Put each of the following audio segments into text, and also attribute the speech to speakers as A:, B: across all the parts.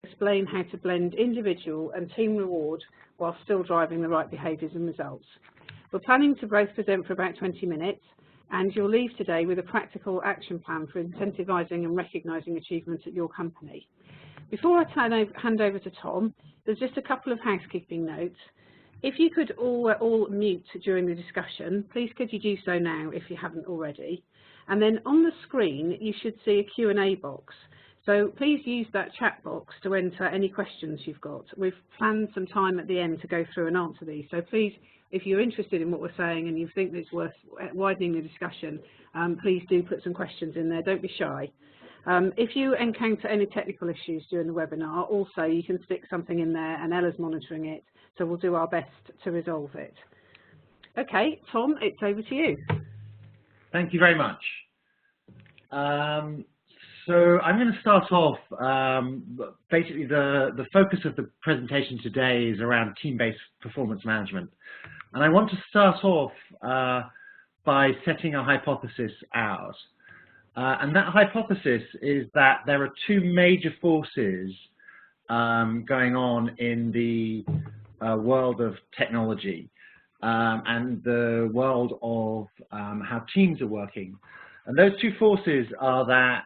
A: explain how to blend individual and team reward while still driving the right behaviours and results. We're planning to both present for about 20 minutes, and you'll leave today with a practical action plan for incentivising and recognising achievements at your company. Before I hand over to Tom, there's just a couple of housekeeping notes. If you could all mute during the discussion, please could you do so now if you haven't already. And then on the screen, you should see a Q&A box. So please use that chat box to enter any questions you've got. We've planned some time at the end to go through and answer these. So please, if you're interested in what we're saying and you think it's worth widening the discussion, please do put some questions in there. Don't be shy. If you encounter any technical issues during the webinar, also you can stick something in there and Ella's monitoring it, so we'll do our best to resolve it. Okay, Tom, it's over to you.
B: Thank you very much. So I'm going to start off, basically the focus of the presentation today is around team-based performance management. And I want to start off by setting a hypothesis out. And that hypothesis is that there are two major forces going on in the world of technology and the world of how teams are working. And those two forces are that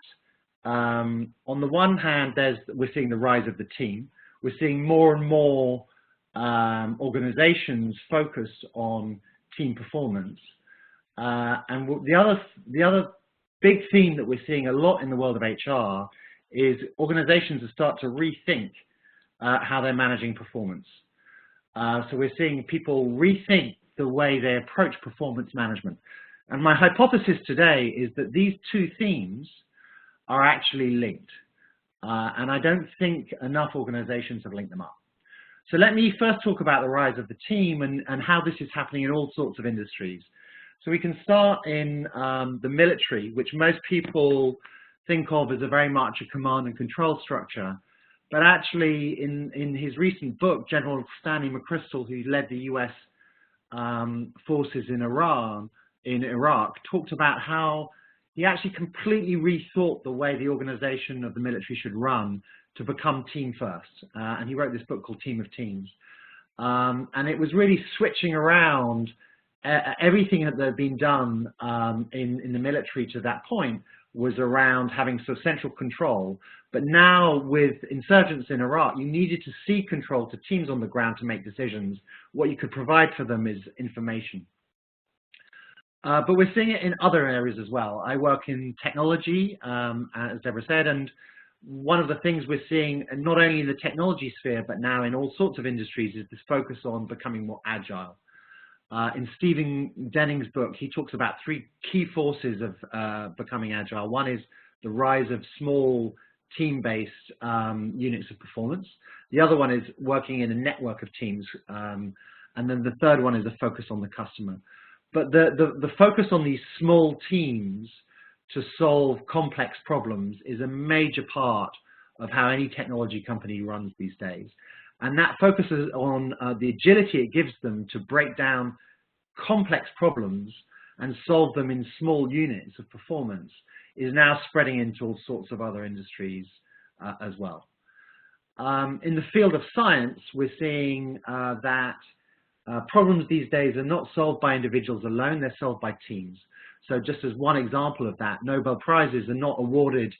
B: on the one hand, we're seeing the rise of the team. We're seeing more and more organizations focused on team performance. And the other big theme that we're seeing a lot in the world of HR is organizations that start to rethink how they're managing performance. So we're seeing people rethink the way they approach performance management. And my hypothesis today is that these two themes are actually linked. And I don't think enough organizations have linked them up. So let me first talk about the rise of the team and how this is happening in all sorts of industries. So we can start in the military, which most people think of as a very much a command and control structure. But actually, in his recent book, General Stanley McChrystal, who led the US forces in Iraq, talked about how he actually completely rethought the way the organization of the military should run to become team first. And he wrote this book called Team of Teams. And it was really switching around everything that had been done in the military to that point was around having sort of central control. But now with insurgents in Iraq, you needed to cede control to teams on the ground to make decisions. What you could provide for them is information. But we're seeing it in other areas as well. I work in technology, as Deborah said, and one of the things we're seeing, not only in the technology sphere, but now in all sorts of industries, is this focus on becoming more agile. In Stephen Denning's book, he talks about three key forces of becoming agile. One is the rise of small team-based units of performance. The other one is working in a network of teams. And then the third one is a focus on the customer. But the focus on these small teams to solve complex problems is a major part of how any technology company runs these days. And that focuses on the agility it gives them to break down complex problems and solve them in small units of performance is now spreading into all sorts of other industries as well. In the field of science, we're seeing that problems these days are not solved by individuals alone, they're solved by teams. So just as one example of that, Nobel Prizes are not awarded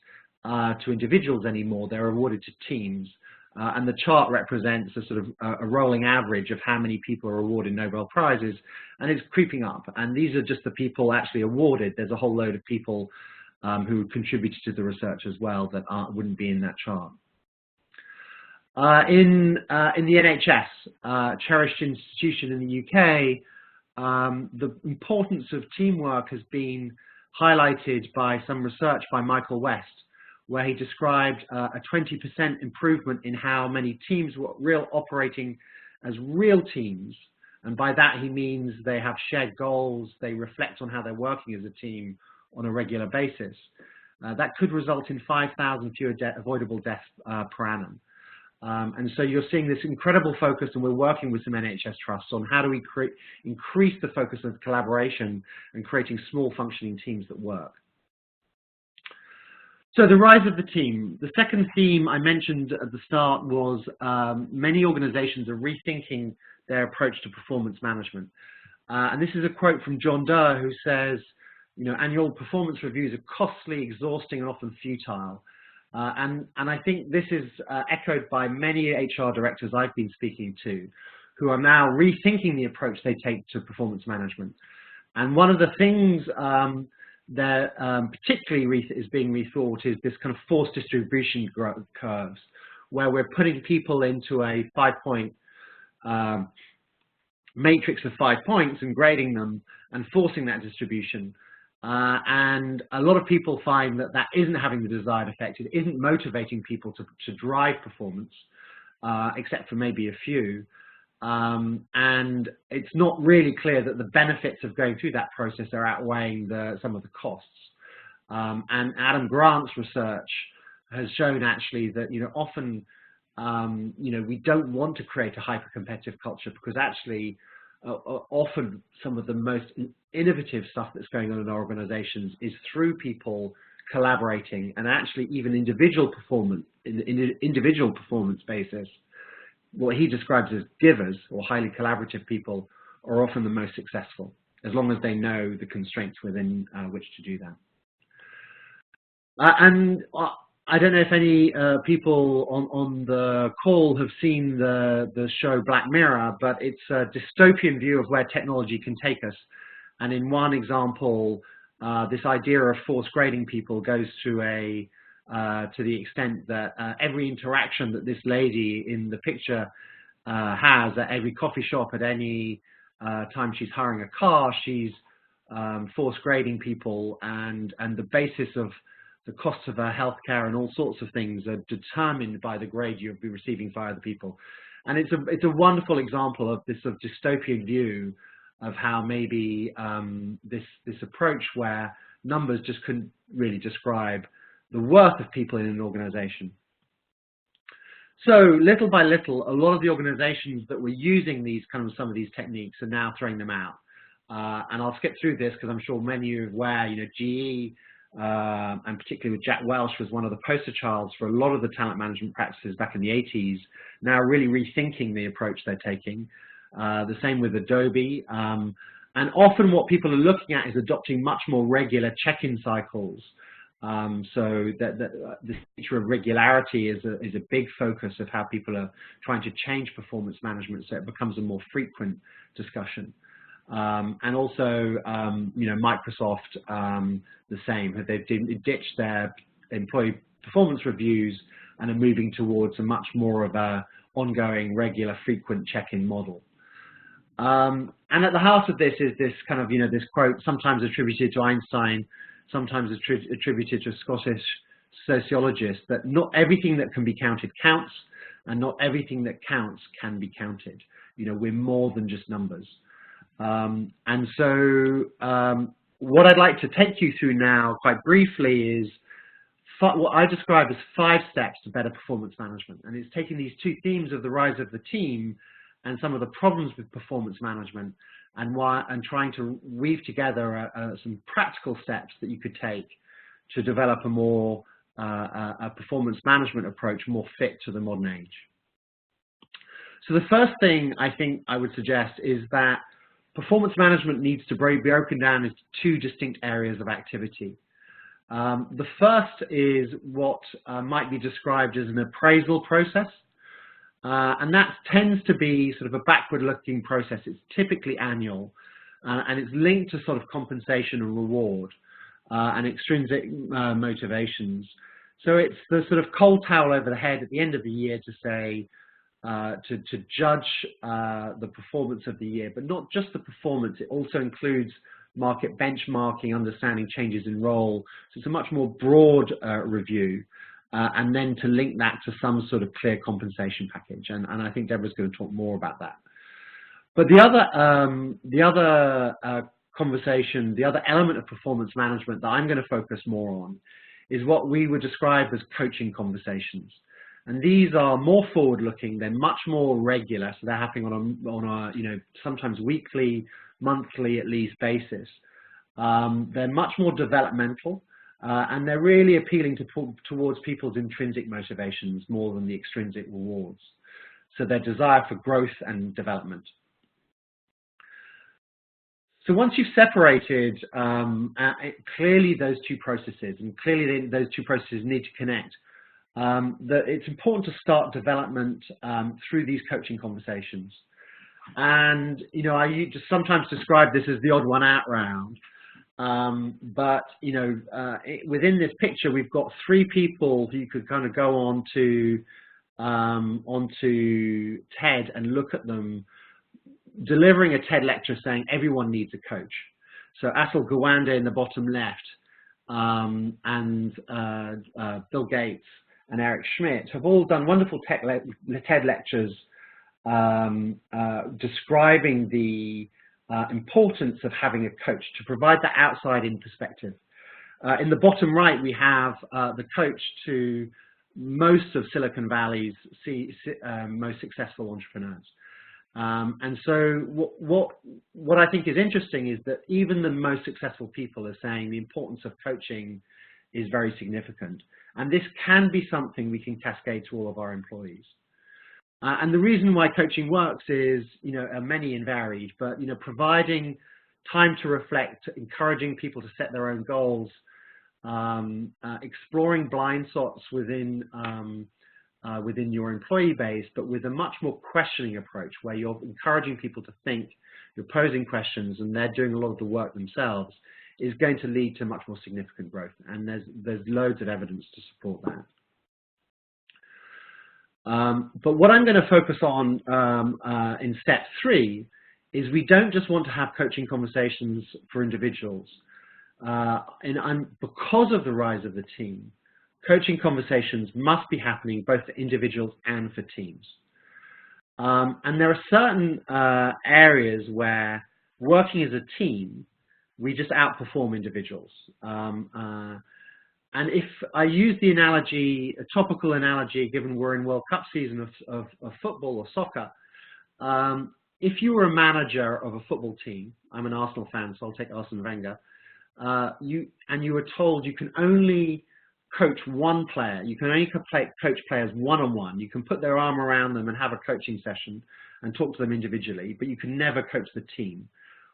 B: to individuals anymore, they're awarded to teams. And the chart represents a sort of a rolling average of how many people are awarded Nobel Prizes, and it's creeping up. And these are just the people actually awarded. There's a whole load of people who contributed to the research as well that wouldn't be in that chart. In the NHS, cherished institution in the UK, the importance of teamwork has been highlighted by some research by Michael West, where he described a 20% improvement in how many teams were operating as real teams. And by that, he means they have shared goals, they reflect on how they're working as a team on a regular basis. That could result in 5,000 fewer avoidable deaths per annum. And so you're seeing this incredible focus, and we're working with some NHS trusts on how do we increase the focus of collaboration and creating small functioning teams that work. So the rise of the team. The second theme I mentioned at the start was many organizations are rethinking their approach to performance management. And this is a quote from John Durr, who says, you know, annual performance reviews are costly, exhausting, and often futile. And I think this is echoed by many HR directors I've been speaking to, who are now rethinking the approach they take to performance management. And one of the things that particularly is being rethought is this kind of forced distribution curves, where we're putting people into a 5-point matrix of 5 points and grading them and forcing that distribution. And a lot of people find that that isn't having the desired effect. It isn't motivating people to drive performance, except for maybe a few. And it's not really clear that the benefits of going through that process are outweighing some of the costs. And Adam Grant's research has shown actually that, you know, often, you know, we don't want to create a hyper-competitive culture, because actually often some of the most innovative stuff that's going on in our organizations is through people collaborating, and actually even individual performance, in individual performance basis, what he describes as givers or highly collaborative people are often the most successful, as long as they know the constraints within which to do that. And I don't know if any people on the call have seen the show Black Mirror, but it's a dystopian view of where technology can take us. And in one example, this idea of forced grading people goes to the extent that every interaction that this lady in the picture has at every coffee shop, at any time she's hiring a car, she's forced grading people, and the basis of the costs of her healthcare and all sorts of things are determined by the grade you'll be receiving via other people. And it's a wonderful example of this sort of dystopian view of how maybe this approach where numbers just couldn't really describe the worth of people in an organization. So little by little, a lot of the organizations that were using these some of these techniques are now throwing them out. And I'll skip through this because I'm sure many of you are aware, you know, GE, and particularly with Jack Welch, was one of the poster childs for a lot of the talent management practices back in the 80s, now really rethinking the approach they're taking. The same with Adobe. And often what people are looking at is adopting much more regular check-in cycles. So the feature of regularity is a big focus of how people are trying to change performance management, so it becomes a more frequent discussion. And also, you know, Microsoft, the same. They've ditched their employee performance reviews and are moving towards a much more of a ongoing, regular, frequent check-in model. And at the heart of this is this kind of, you know, this quote, sometimes attributed to Einstein, sometimes attributed to a Scottish sociologist, that not everything that can be counted counts, and not everything that counts can be counted. You know, we're more than just numbers. And so what I'd like to take you through now quite briefly is what I describe as 5 steps to better performance management. And it's taking these 2 themes of the rise of the team and some of the problems with performance management, and trying to weave together some practical steps that you could take to develop a more a performance management approach more fit to the modern age. So the first thing I think I would suggest is that performance management needs to be broken down into 2 distinct areas of activity. The first is what might be described as an appraisal process. And that tends to be sort of a backward-looking process. It's typically annual, and it's linked to sort of compensation and reward and extrinsic motivations. So it's the sort of cold towel over the head at the end of the year to say, to judge the performance of the year, but not just the performance. It also includes market benchmarking, understanding changes in role. So it's a much more broad review. And then to link that to some sort of clear compensation package, and I think Deborah's going to talk more about that. But the other conversation, the other element of performance management that I'm going to focus more on is what we would describe as coaching conversations. And these are more forward-looking, they're much more regular, so they're happening on a you know, sometimes weekly, monthly at least basis. They're much more developmental. and they're really appealing towards people's intrinsic motivations more than the extrinsic rewards. So their desire for growth and development. So once you've separated clearly those two processes, and clearly those two processes need to connect, that it's important to start development through these coaching conversations. And, you know, I just sometimes describe this as the odd one out round. But, you know, within this picture, we've got three people who you could kind of go on to onto TED and look at them delivering a TED lecture saying everyone needs a coach. So Atul Gawande in the bottom left, and Bill Gates and Eric Schmidt have all done wonderful TED lectures describing the importance of having a coach to provide that outside-in perspective. In the bottom right, we have the coach to most of Silicon Valley's most successful entrepreneurs. And so what I think is interesting is that even the most successful people are saying the importance of coaching is very significant. And this can be something we can cascade to all of our employees. And the reason why coaching works is, you know, many and varied, but, you know, providing time to reflect, encouraging people to set their own goals, exploring blind spots within your employee base, but with a much more questioning approach where you're encouraging people to think, you're posing questions, and they're doing a lot of the work themselves, is going to lead to much more significant growth. And there's loads of evidence to support that. But what I'm going to focus on in step 3 is we don't just want to have coaching conversations for individuals. Because of the rise of the team, coaching conversations must be happening both for individuals and for teams. And there are certain areas where working as a team, we just outperform individuals. And if I use the analogy, a topical analogy, given we're in World Cup season of football or soccer, if you were a manager of a football team, I'm an Arsenal fan, so I'll take Arsene Wenger, you were told you can only coach one player, you can only coach players one-on-one, you can put their arm around them and have a coaching session and talk to them individually, but you can never coach the team.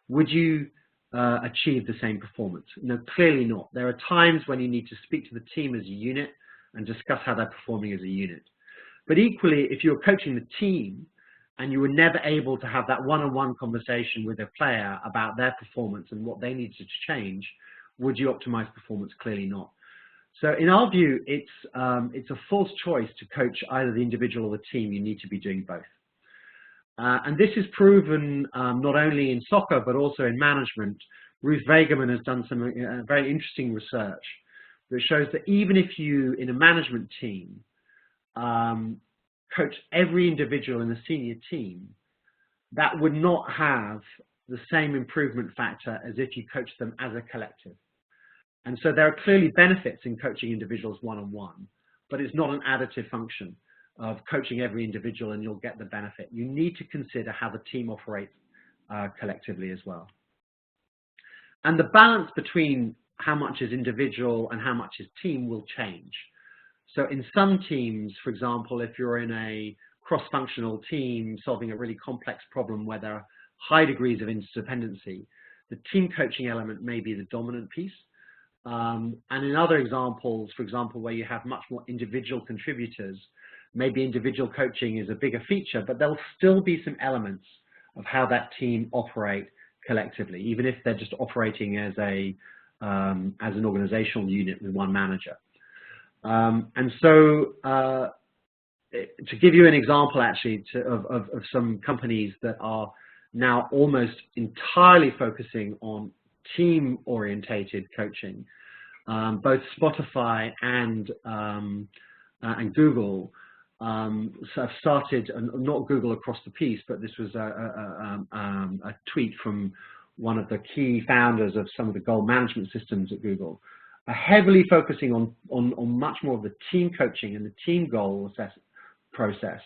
B: Would you achieve the same performance? No, clearly not. There are times when you need to speak to the team as a unit and discuss how they're performing as a unit. But equally, if you're coaching the team and you were never able to have that one-on-one conversation with a player about their performance and what they needed to change, would you optimize performance? Clearly not. So in our view, it's a false choice to coach either the individual or the team. You need to be doing both. And this is proven not only in soccer, but also in management. Ruth Wegerman has done some very interesting research that shows that even if you, in a management team, coach every individual in the senior team, that would not have the same improvement factor as if you coach them as a collective. And so there are clearly benefits in coaching individuals one-on-one, but it's not an additive function of coaching every individual and you'll get the benefit. You need to consider how the team operates collectively as well. And the balance between how much is individual and how much is team will change. So in some teams, for example, if you're in a cross-functional team solving a really complex problem where there are high degrees of interdependency, the team coaching element may be the dominant piece. And in other examples, for example, where you have much more individual contributors, maybe individual coaching is a bigger feature, but there'll still be some elements of how that team operate collectively, even if they're just operating as an organizational unit with one manager. And so to give you an example actually of some companies that are now almost entirely focusing on team-orientated coaching, both Spotify and Google have started, not Google across the piece, but this was a tweet from one of the key founders of some of the goal management systems at Google, are heavily focusing on much more of the team coaching and the team goal setting process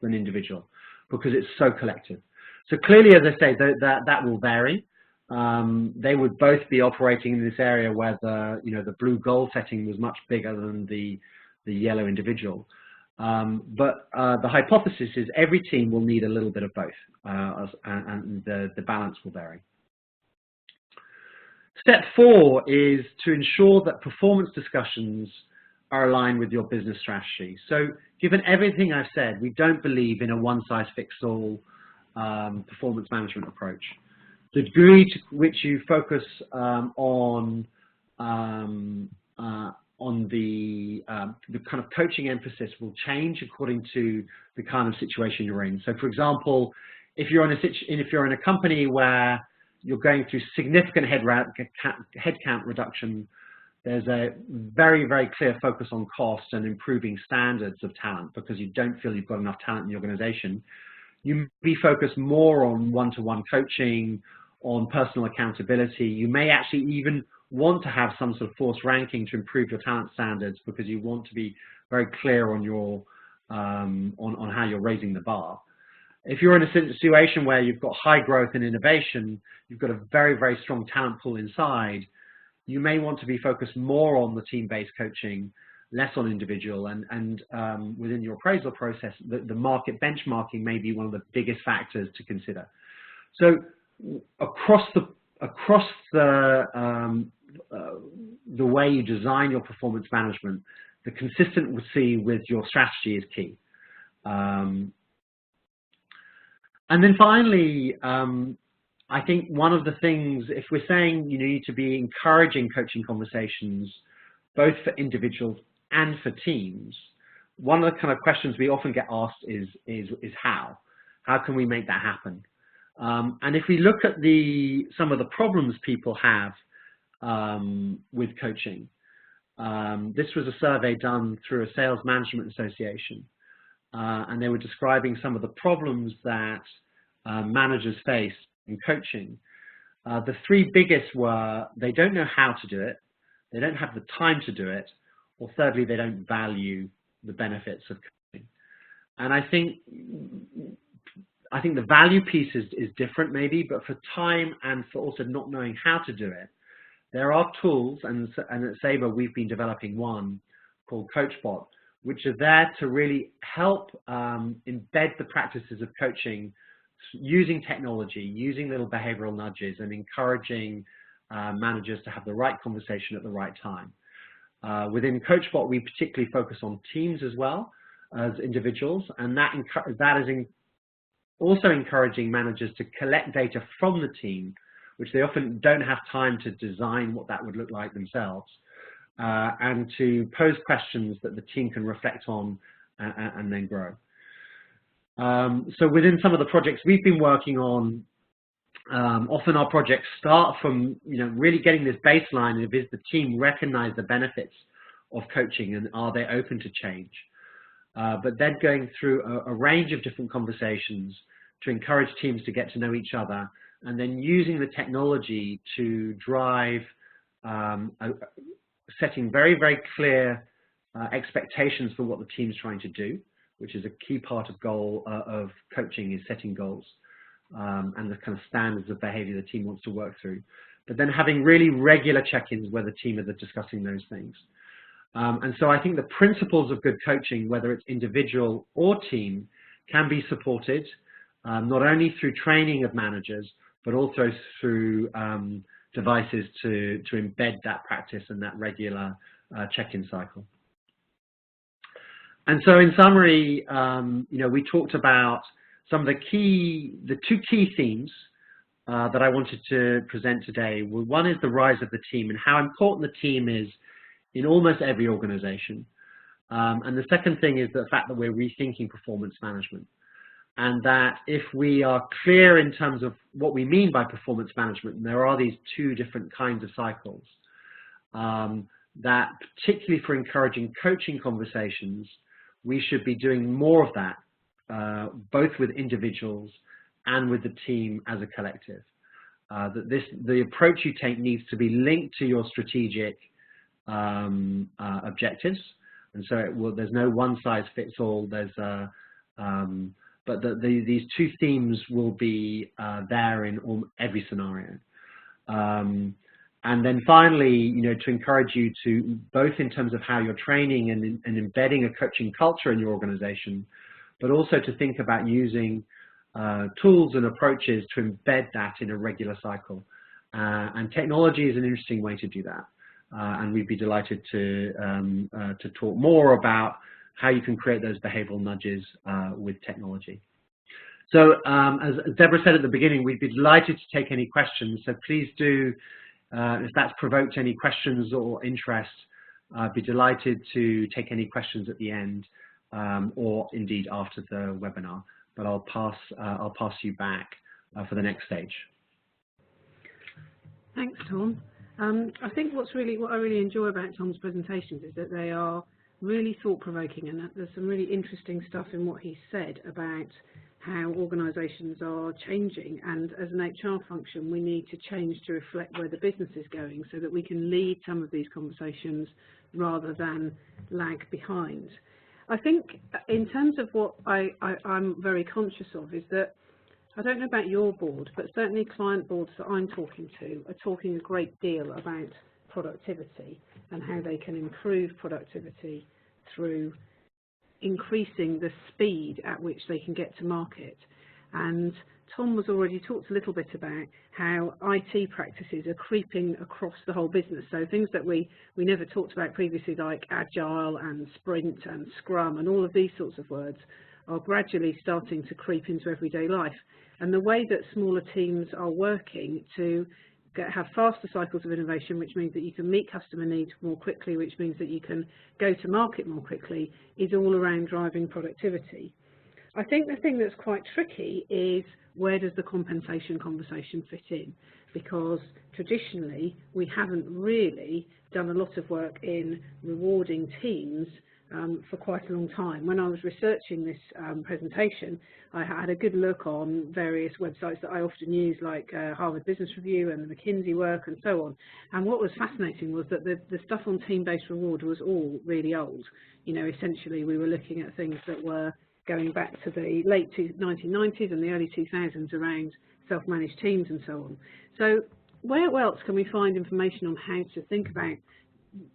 B: than individual, because it's so collective. So clearly, as I say, that will vary. they would both be operating in this area where the blue goal setting was much bigger than the yellow individual. But the hypothesis is every team will need a little bit of both, and the balance will vary. Step 4 is to ensure that performance discussions are aligned with your business strategy. So given everything I've said, we don't believe in a one-size-fits-all performance management approach. The degree to which you focus on the kind of coaching emphasis will change according to the kind of situation you're in. So, for example, if you're in a company where you're going through significant headcount reduction, there's a very, very clear focus on cost and improving standards of talent because you don't feel you've got enough talent in the organization. You may be focused more on one-to-one coaching, on personal accountability. You may actually even want to have some sort of forced ranking to improve your talent standards because you want to be very clear on your on how you're raising the bar. If you're in a situation where you've got high growth and innovation, you've got a very, very strong talent pool inside, you may want to be focused more on the team-based coaching, less on individual, and within your appraisal process, the market benchmarking may be one of the biggest factors to consider. So across the way you design your performance management, the consistency with your strategy is key. And then finally, I think one of the things, if we're saying you need to be encouraging coaching conversations, both for individuals and for teams, one of the kind of questions we often get asked is how? How can we make that happen? And if we look at some of the problems people have with coaching, this was a survey done through a sales management association, and they were describing some of the problems that managers face in coaching. The three biggest were they don't know how to do it, they don't have the time to do it, or thirdly, they don't value the benefits of coaching. And I think the value piece is different maybe, but for time and for also not knowing how to do it, there are tools, and at Saberr we've been developing one called CoachBot, which are there to really help embed the practices of coaching using technology, using little behavioral nudges, and encouraging managers to have the right conversation at the right time. Within CoachBot, we particularly focus on teams as well as individuals, and that is also encouraging managers to collect data from the team, which they often don't have time to design what that would look like themselves, and to pose questions that the team can reflect on and then grow. So within some of the projects we've been working on, often our projects start from really getting this baseline of, is the team recognize the benefits of coaching and are they open to change? But then going through a range of different conversations to encourage teams to get to know each other, and then using the technology to drive setting very, very clear expectations for what the team's trying to do, which is a key part of of coaching, is setting goals and the kind of standards of behavior the team wants to work through. But then having really regular check-ins where the team are discussing those things. And so I think the principles of good coaching, whether it's individual or team, can be supported not only through training of managers, but also through devices to embed that practice and that regular check-in cycle. And so in summary, we talked about some of the two key themes that I wanted to present today. Well, one is the rise of the team and how important the team is in almost every organization. And the second thing is the fact that we're rethinking performance management. And that if we are clear in terms of what we mean by performance management, and there are these two different kinds of cycles, that particularly for encouraging coaching conversations, we should be doing more of that, both with individuals and with the team as a collective. The approach you take needs to be linked to your strategic objectives, and so there's no one size fits all. But these two themes will be there in every scenario.
C: And then finally, you know, to encourage you to, both in terms of how you're training and embedding a coaching culture in your organization, but also to think about using tools and approaches to embed that in a regular cycle. And technology is an interesting way to do that. And we'd be delighted to talk more about how you can create those behavioral nudges with technology. So as Deborah said at the beginning, we'd be delighted to take any questions. So please do, if that's provoked any questions or interest, I'd be delighted to take any questions at the end or indeed after the webinar. But I'll pass you back for the next stage.
A: Thanks, Tom. I think what I really enjoy about Tom's presentations is that they are really thought-provoking, and that there's some really interesting stuff in what he said about how organisations are changing, and as an HR function we need to change to reflect where the business is going so that we can lead some of these conversations rather than lag behind. I think in terms of what I'm very conscious of is that, I don't know about your board, but certainly client boards that I'm talking to are talking a great deal about productivity and how they can improve productivity through increasing the speed at which they can get to market. And Tom has already talked a little bit about how IT practices are creeping across the whole business. So things that we never talked about previously, like agile and sprint and scrum and all of these sorts of words, are gradually starting to creep into everyday life. And the way that smaller teams are working to have faster cycles of innovation, which means that you can meet customer needs more quickly, which means that you can go to market more quickly, is all around driving productivity. I think the thing that's quite tricky is, where does the compensation conversation fit in? Because traditionally we haven't really done a lot of work in rewarding teams for quite a long time. When I was researching this presentation, I had a good look on various websites that I often use, like Harvard Business Review and the McKinsey work and so on. And what was fascinating was that the stuff on team-based reward was all really old. You know, essentially we were looking at things that were going back to the late 1990s and the early 2000s around self-managed teams and so on. So where else can we find information on how to think about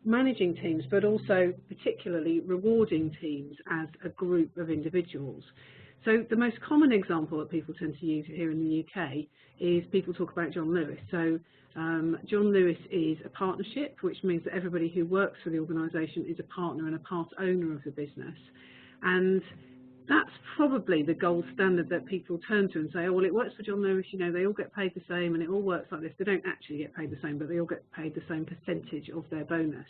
A: managing teams, but also particularly rewarding teams as a group of individuals? So the most common example that people tend to use here in the UK is people talk about John Lewis. So John Lewis is a partnership, which means that everybody who works for the organisation is a partner and a part owner of the business. And that's probably the gold standard that people turn to and say, oh, well, it works for John Lewis, you know, they all get paid the same and it all works like this. They don't actually get paid the same, but they all get paid the same percentage of their bonus,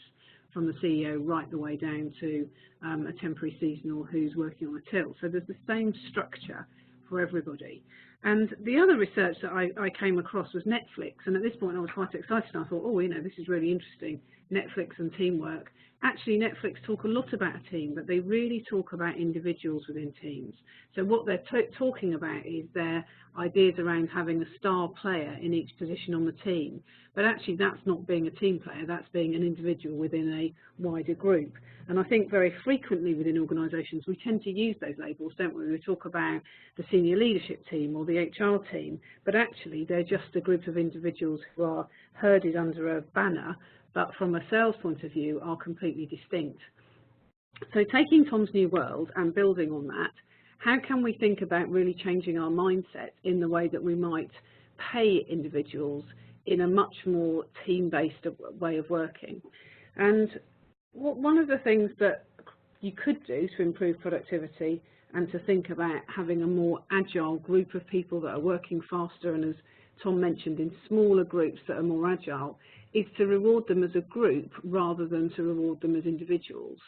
A: from the CEO right the way down to a temporary seasonal who's working on a till. So there's the same structure for everybody. And the other research that I came across was Netflix, and at this point I was quite excited. I thought, oh, you know, this is really interesting, Netflix and teamwork. Actually, Netflix talk a lot about a team, but they really talk about individuals within teams. So what they're talking about is their ideas around having a star player in each position on the team. But actually, that's not being a team player, that's being an individual within a wider group. And I think very frequently within organisations, we tend to use those labels, don't we? We talk about the senior leadership team or the HR team, but actually they're just a group of individuals who are herded under a banner, but from a sales point of view are completely distinct. So taking Tom's new world and building on that, how can we think about really changing our mindset in the way that we might pay individuals in a much more team-based way of working? And one of the things that you could do to improve productivity and to think about having a more agile group of people that are working faster, and as Tom mentioned, in smaller groups that are more agile, is to reward them as a group rather than to reward them as individuals.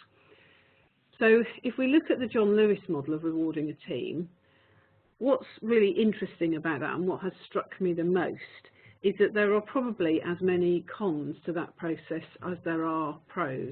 A: So if we look at the John Lewis model of rewarding a team, what's really interesting about that and what has struck me the most is that there are probably as many cons to that process as there are pros.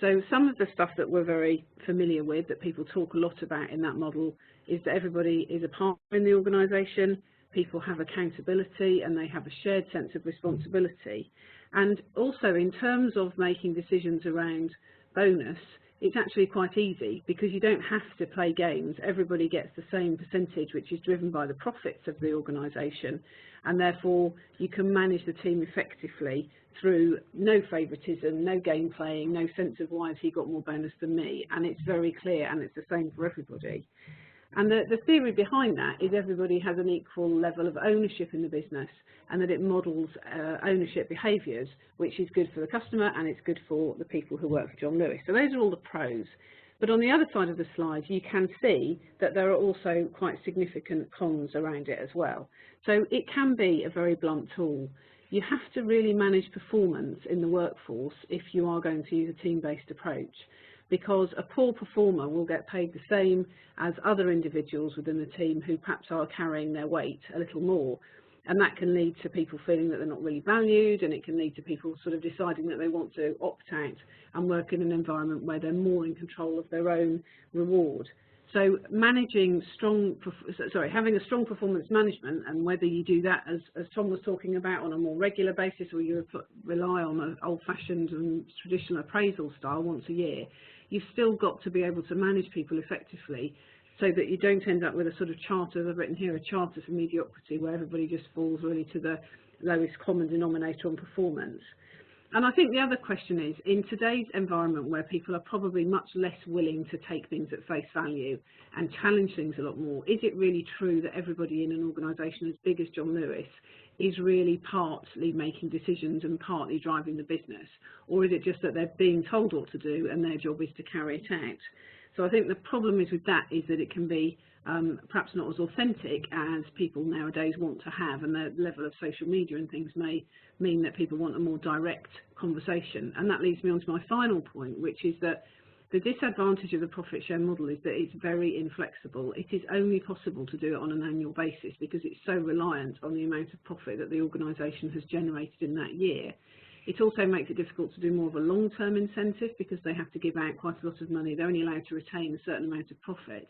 A: So some of the stuff that we're very familiar with, that people talk a lot about in that model, is that everybody is a partner in the organisation, people have accountability and they have a shared sense of responsibility. And also in terms of making decisions around bonus, it's actually quite easy, because you don't have to play games. Everybody gets the same percentage, which is driven by the profits of the organisation, and therefore you can manage the team effectively through no favouritism, no game playing, no sense of why has he got more bonus than me, and it's very clear and it's the same for everybody. And the theory behind that is everybody has an equal level of ownership in the business, and that it models ownership behaviours, which is good for the customer and it's good for the people who work for John Lewis. So those are all the pros. But on the other side of the slide, you can see that there are also quite significant cons around it as well. So it can be a very blunt tool. You have to really manage performance in the workforce if you are going to use a team-based approach, because a poor performer will get paid the same as other individuals within the team who perhaps are carrying their weight a little more. And that can lead to people feeling that they're not really valued, and it can lead to people sort of deciding that they want to opt out and work in an environment where they're more in control of their own reward. So managing having a strong performance management, and whether you do that, as Tom was talking about, on a more regular basis, or you rely on an old-fashioned and traditional appraisal style once a year, you've still got to be able to manage people effectively, so that you don't end up with a sort of charter, I've written here, a charter for mediocrity, where everybody just falls really to the lowest common denominator on performance. And I think the other question is, in today's environment where people are probably much less willing to take things at face value and challenge things a lot more, is it really true that everybody in an organisation as big as John Lewis is really partly making decisions and partly driving the business? Or is it just that they're being told what to do and their job is to carry it out? So I think the problem is with that is that it can be perhaps not as authentic as people nowadays want to have, and the level of social media and things may mean that people want a more direct conversation. And that leads me on to my final point, which is that the disadvantage of the profit share model is that it's very inflexible. It is only possible to do it on an annual basis because it's so reliant on the amount of profit that the organisation has generated in that year. It also makes it difficult to do more of a long-term incentive because they have to give out quite a lot of money. They're only allowed to retain a certain amount of profit.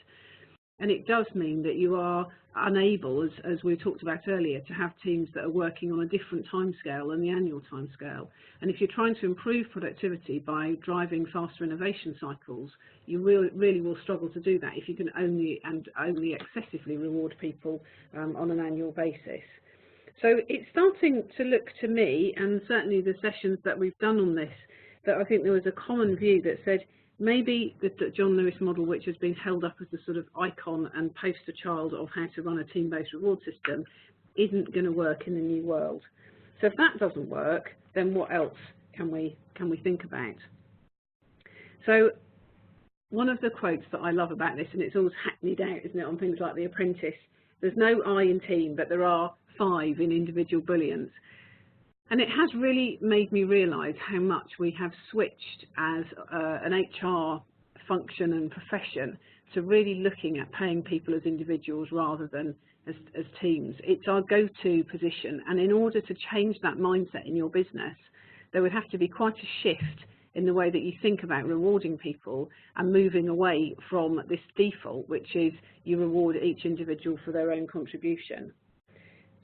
A: And it does mean that you are unable, as we talked about earlier, to have teams that are working on a different timescale than the annual timescale. And if you're trying to improve productivity by driving faster innovation cycles, you really will struggle to do that if you can only excessively reward people on an annual basis. So it's starting to look to me, and certainly the sessions that we've done on this, that I think there was a common view that said maybe the John Lewis model, which has been held up as the sort of icon and poster child of how to run a team-based reward system, isn't going to work in the new world. So if that doesn't work, then what else can we think about? So one of the quotes that I love about this, and it's always hackneyed out, isn't it, on things like The Apprentice, there's no I in team, but there are 5 in individual brilliance. And it has really made me realise how much we have switched as an HR function and profession to really looking at paying people as individuals rather than as teams. It's our go-to position, and in order to change that mindset in your business, there would have to be quite a shift in the way that you think about rewarding people and moving away from this default, which is you reward each individual for their own contribution.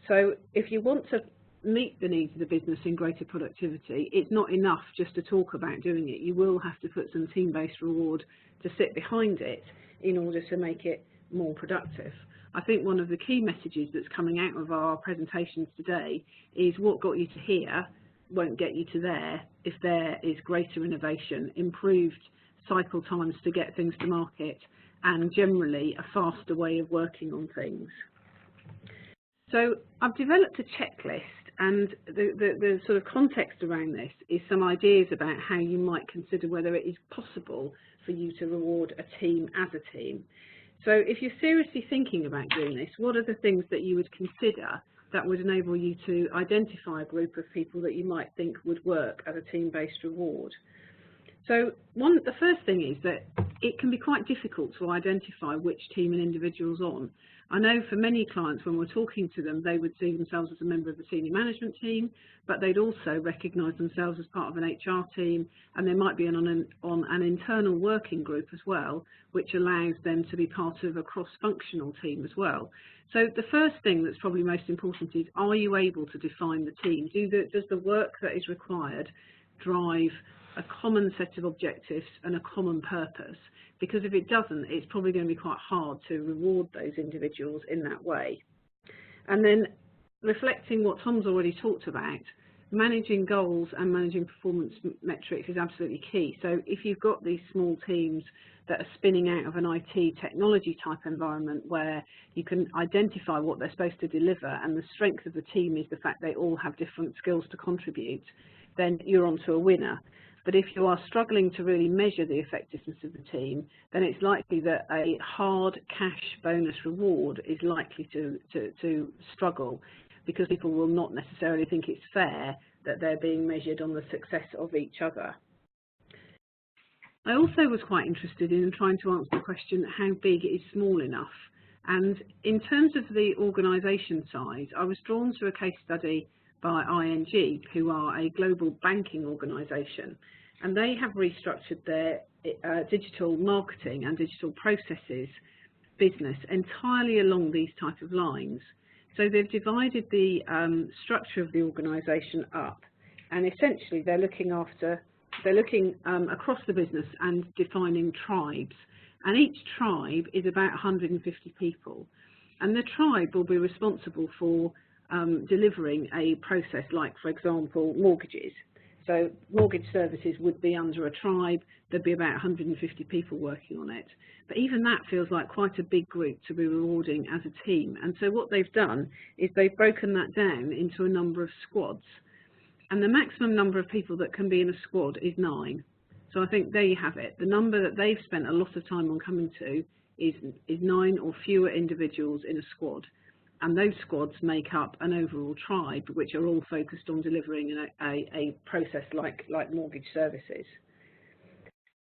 A: So if you want to meet the needs of the business in greater productivity, it's not enough just to talk about doing it. You will have to put some team-based reward to sit behind it in order to make it more productive. I think one of the key messages that's coming out of our presentations today is what got you to here won't get you to there if there is greater innovation, improved cycle times to get things to market, and generally a faster way of working on things. So I've developed a checklist, and the sort of context around this is some ideas about how you might consider whether it is possible for you to reward a team as a team. So if you're seriously thinking about doing this, what are the things that you would consider that would enable you to identify a group of people that you might think would work as a team-based reward? So the first thing is that it can be quite difficult to identify which team an individual's on. I know for many clients, when we're talking to them, they would see themselves as a member of the senior management team, but they'd also recognise themselves as part of an HR team, and they might be on an internal working group as well, which allows them to be part of a cross-functional team as well. So the first thing that's probably most important is, are you able to define the team? Does the work that is required drive a common set of objectives and a common purpose, because if it doesn't, it's probably going to be quite hard to reward those individuals in that way. And then reflecting what Tom's already talked about, managing goals and managing performance metrics is absolutely key. So if you've got these small teams that are spinning out of an IT technology type environment where you can identify what they're supposed to deliver, and the strength of the team is the fact they all have different skills to contribute, then you're onto a winner. But if you are struggling to really measure the effectiveness of the team, then it's likely that a hard cash bonus reward is likely to struggle, because people will not necessarily think it's fair that they're being measured on the success of each other. I also was quite interested in trying to answer the question, how big is small enough? And in terms of the organisation size, I was drawn to a case study by ING, who are a global banking organisation, and they have restructured their digital marketing and digital processes business entirely along these type of lines. So they've divided the structure of the organisation up, and essentially they're looking across the business and defining tribes, and each tribe is about 150 people, and the tribe will be responsible for delivering a process like, for example, mortgages. So mortgage services would be under a tribe. There'd be about 150 people working on it. But even that feels like quite a big group to be rewarding as a team. And so what they've done is they've broken that down into a number of squads. And the maximum number of people that can be in a squad is 9. So I think there you have it. The number that they've spent a lot of time on coming to is 9 or fewer individuals in a squad. And those squads make up an overall tribe, which are all focused on delivering a process like mortgage services.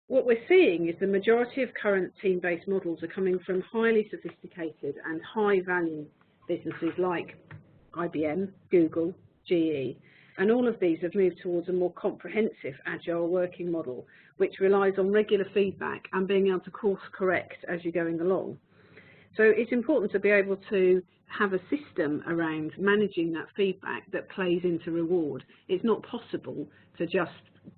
A: What we're seeing is the majority of current team-based models are coming from highly sophisticated and high-value businesses like IBM, Google, GE, and all of these have moved towards a more comprehensive agile working model, which relies on regular feedback and being able to course correct as you're going along. So it's important to be able to have a system around managing that feedback that plays into reward. It's not possible to just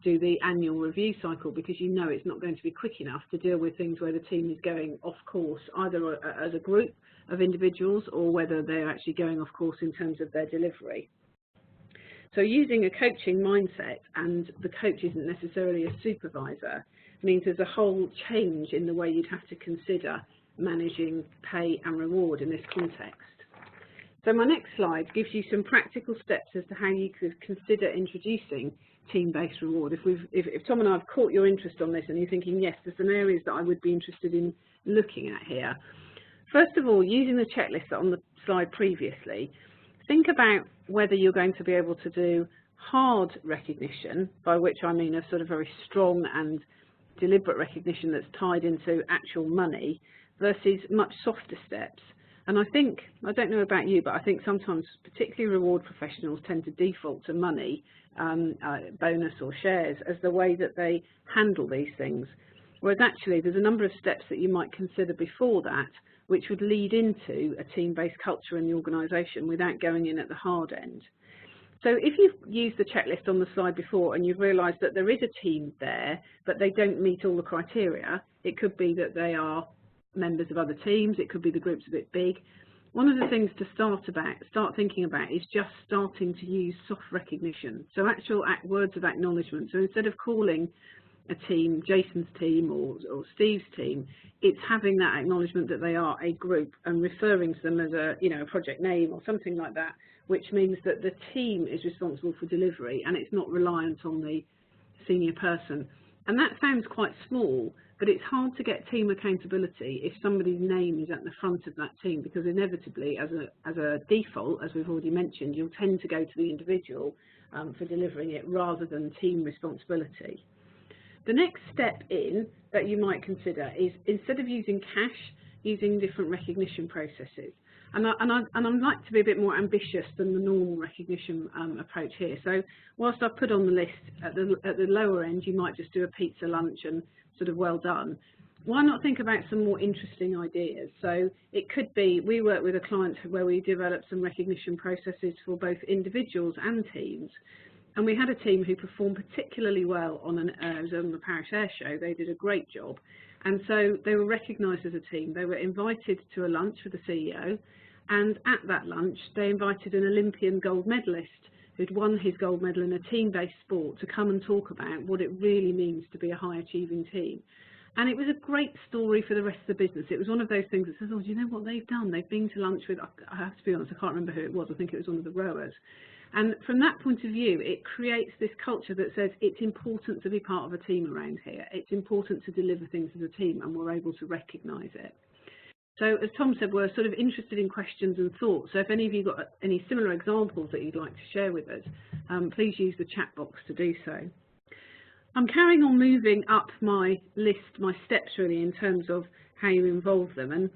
A: do the annual review cycle, because you know it's not going to be quick enough to deal with things where the team is going off course, either as a group of individuals or whether they're actually going off course in terms of their delivery. So using a coaching mindset, and the coach isn't necessarily a supervisor, means there's a whole change in the way you'd have to consider managing pay and reward in this context. So my next slide gives you some practical steps as to how you could consider introducing team-based reward. If Tom and I have caught your interest on this and you're thinking, yes, there's some areas that I would be interested in looking at here. First of all, using the checklist on the slide previously, think about whether you're going to be able to do hard recognition, by which I mean a sort of very strong and deliberate recognition that's tied into actual money, versus much softer steps. And I don't know about you, but I think sometimes particularly reward professionals tend to default to money, bonus or shares, as the way that they handle these things. Whereas actually there's a number of steps that you might consider before that, which would lead into a team-based culture in the organisation without going in at the hard end. So if you've used the checklist on the slide before and you've realised that there is a team there, but they don't meet all the criteria, it could be that they are members of other teams, it could be the group's a bit big. One of the things to start thinking about is just starting to use soft recognition. So actual words of acknowledgement. So instead of calling a team Jason's team or Steve's team, it's having that acknowledgement that they are a group and referring to them as a project name or something like that, which means that the team is responsible for delivery and it's not reliant on the senior person. And that sounds quite small, but it's hard to get team accountability if somebody's name is at the front of that team, because inevitably, as a default, as we've already mentioned, you'll tend to go to the individual for delivering it rather than team responsibility. The next step in that you might consider is, instead of using cash, using different recognition processes. And I'd like to be a bit more ambitious than the normal recognition approach here. So whilst I've put on the list at the lower end, you might just do a pizza lunch and sort of well done. Why not think about some more interesting ideas? So it could be, we work with a client where we develop some recognition processes for both individuals and teams. And we had a team who performed particularly well on it was on the Parish Air Show. They did a great job. And so they were recognised as a team. They were invited to a lunch with the CEO. And at that lunch, they invited an Olympian gold medalist who'd won his gold medal in a team-based sport to come and talk about what it really means to be a high-achieving team. And it was a great story for the rest of the business. It was one of those things that says, oh, do you know what they've done? They've been to lunch with, I have to be honest, I can't remember who it was. I think it was one of the rowers. And from that point of view, it creates this culture that says it's important to be part of a team around here. It's important to deliver things as a team, and we're able to recognise it. So as Tom said, we're sort of interested in questions and thoughts. So if any of you got any similar examples that you'd like to share with us, please use the chat box to do so. I'm carrying on moving up my list, my steps really, in terms of how you involve them. And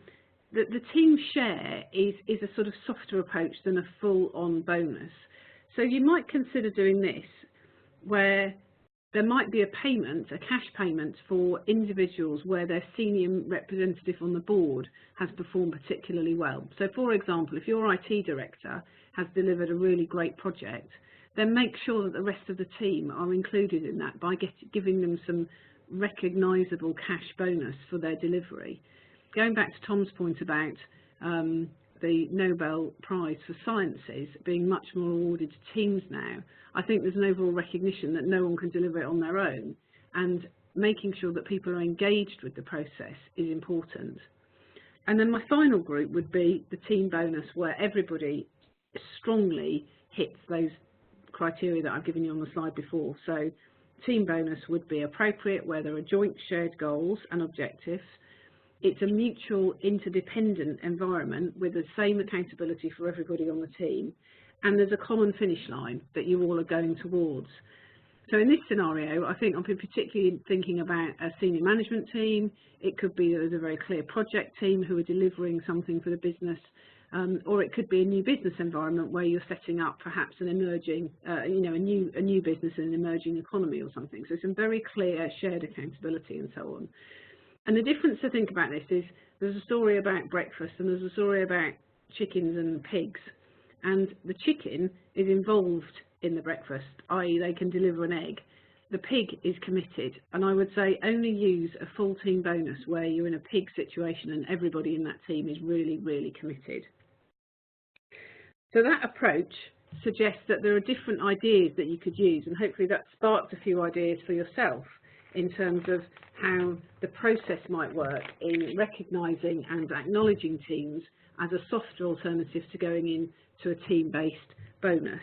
A: the team share is a sort of softer approach than a full-on bonus. So you might consider doing this, where there might be a payment, a cash payment for individuals where their senior representative on the board has performed particularly well. So for example, if your IT director has delivered a really great project, then make sure that the rest of the team are included in that by giving them some recognisable cash bonus for their delivery. Going back to Tom's point about the Nobel Prize for Sciences being much more awarded to teams now, I think there's an overall recognition that no one can deliver it on their own, and making sure that people are engaged with the process is important. And then my final group would be the team bonus, where everybody strongly hits those criteria that I've given you on the slide before. So team bonus would be appropriate where there are joint shared goals and objectives. It's a mutual interdependent environment with the same accountability for everybody on the team, and there's a common finish line that you all are going towards. So in this scenario, I think I'm particularly thinking about a senior management team. It could be there's a very clear project team who are delivering something for the business, or it could be a new business environment where you're setting up perhaps an emerging, a new business in an emerging economy or something. So some very clear shared accountability and so on. And the difference to think about this is there's a story about breakfast and there's a story about chickens and pigs. And the chicken is involved in the breakfast, i.e. they can deliver an egg. The pig is committed, and I would say only use a full team bonus where you're in a pig situation and everybody in that team is really, really committed. So that approach suggests that there are different ideas that you could use, and hopefully that sparked a few ideas for yourself in terms of how the process might work in recognising and acknowledging teams as a softer alternative to going into a team-based bonus.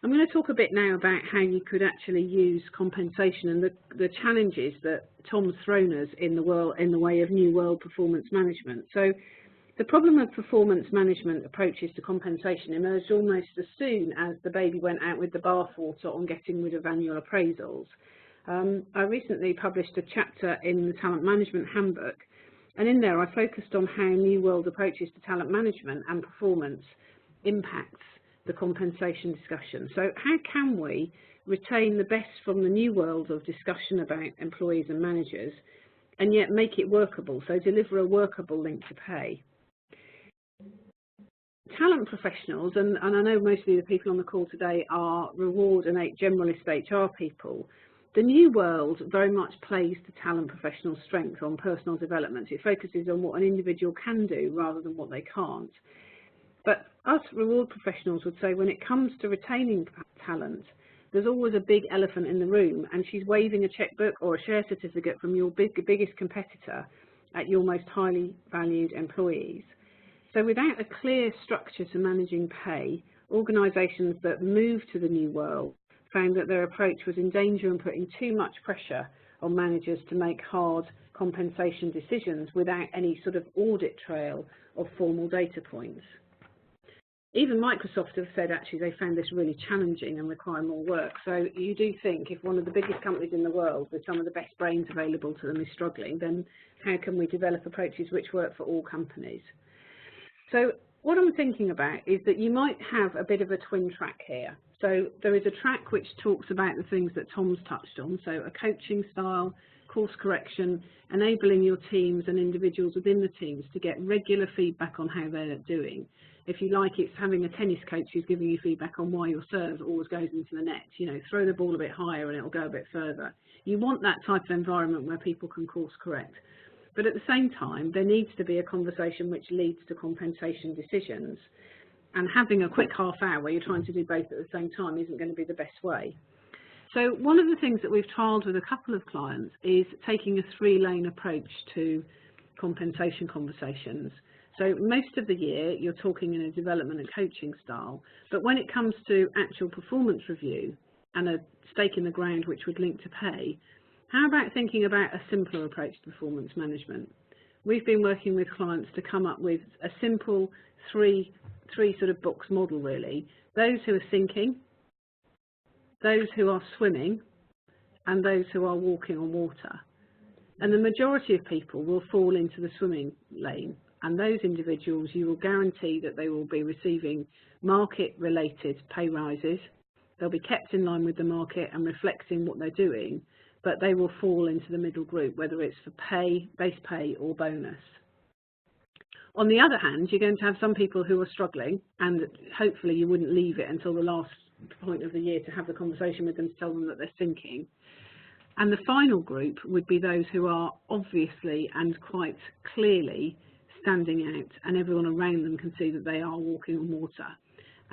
A: I'm going to talk a bit now about how you could actually use compensation and the challenges that Tom's thrown us in the way of new world performance management. So the problem of performance management approaches to compensation emerged almost as soon as the baby went out with the bathwater on getting rid of annual appraisals. I recently published a chapter in the Talent Management Handbook, and in there I focused on how new world approaches to talent management and performance impacts the compensation discussion. So how can we retain the best from the new world of discussion about employees and managers and yet make it workable, so deliver a workable link to pay? Talent professionals, and I know mostly the people on the call today are reward and generalist HR people, the new world very much plays to talent professional strength on personal development. It focuses on what an individual can do rather than what they can't. But us reward professionals would say when it comes to retaining talent, there's always a big elephant in the room, and she's waving a checkbook or a share certificate from your biggest competitor at your most highly valued employees. So without a clear structure to managing pay, organisations that moved to the new world found that their approach was in danger of putting too much pressure on managers to make hard compensation decisions without any sort of audit trail of formal data points. Even Microsoft have said actually they found this really challenging and require more work. So you do think if one of the biggest companies in the world with some of the best brains available to them is struggling, then how can we develop approaches which work for all companies? So what I'm thinking about is that you might have a bit of a twin track here. So there is a track which talks about the things that Tom's touched on, so a coaching style course correction, enabling your teams and individuals within the teams to get regular feedback on how they're doing. If you like, it's having a tennis coach who's giving you feedback on why your serve always goes into the net. You know, throw the ball a bit higher and it'll go a bit further. You want that type of environment where people can course correct. But at the same time, there needs to be a conversation which leads to compensation decisions. And having a quick half hour where you're trying to do both at the same time isn't going to be the best way. So one of the things that we've trialled with a couple of clients is taking a 3-lane approach to compensation conversations. So most of the year you're talking in a development and coaching style, but when it comes to actual performance review and a stake in the ground which would link to pay, how about thinking about a simpler approach to performance management? We've been working with clients to come up with a simple three sort of box model really. Those who are sinking, those who are swimming, and those who are walking on water. And the majority of people will fall into the swimming lane, and those individuals you will guarantee that they will be receiving market-related pay rises. They'll be kept in line with the market and reflecting what they're doing, but they will fall into the middle group, whether it's for pay, base pay, or bonus. On the other hand, you're going to have some people who are struggling, and hopefully you wouldn't leave it until the last point of the year to have the conversation with them to tell them that they're sinking. And the final group would be those who are obviously and quite clearly standing out, and everyone around them can see that they are walking on water.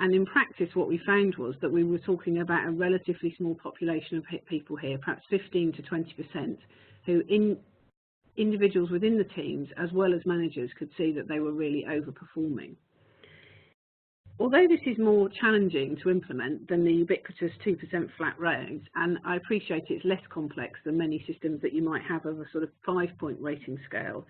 A: And in practice, what we found was that we were talking about a relatively small population of people here, perhaps 15 to 20%, who individuals within the teams, as well as managers, could see that they were really overperforming. Although this is more challenging to implement than the ubiquitous 2% flat rate, and I appreciate it's less complex than many systems that you might have of a sort of 5-point rating scale,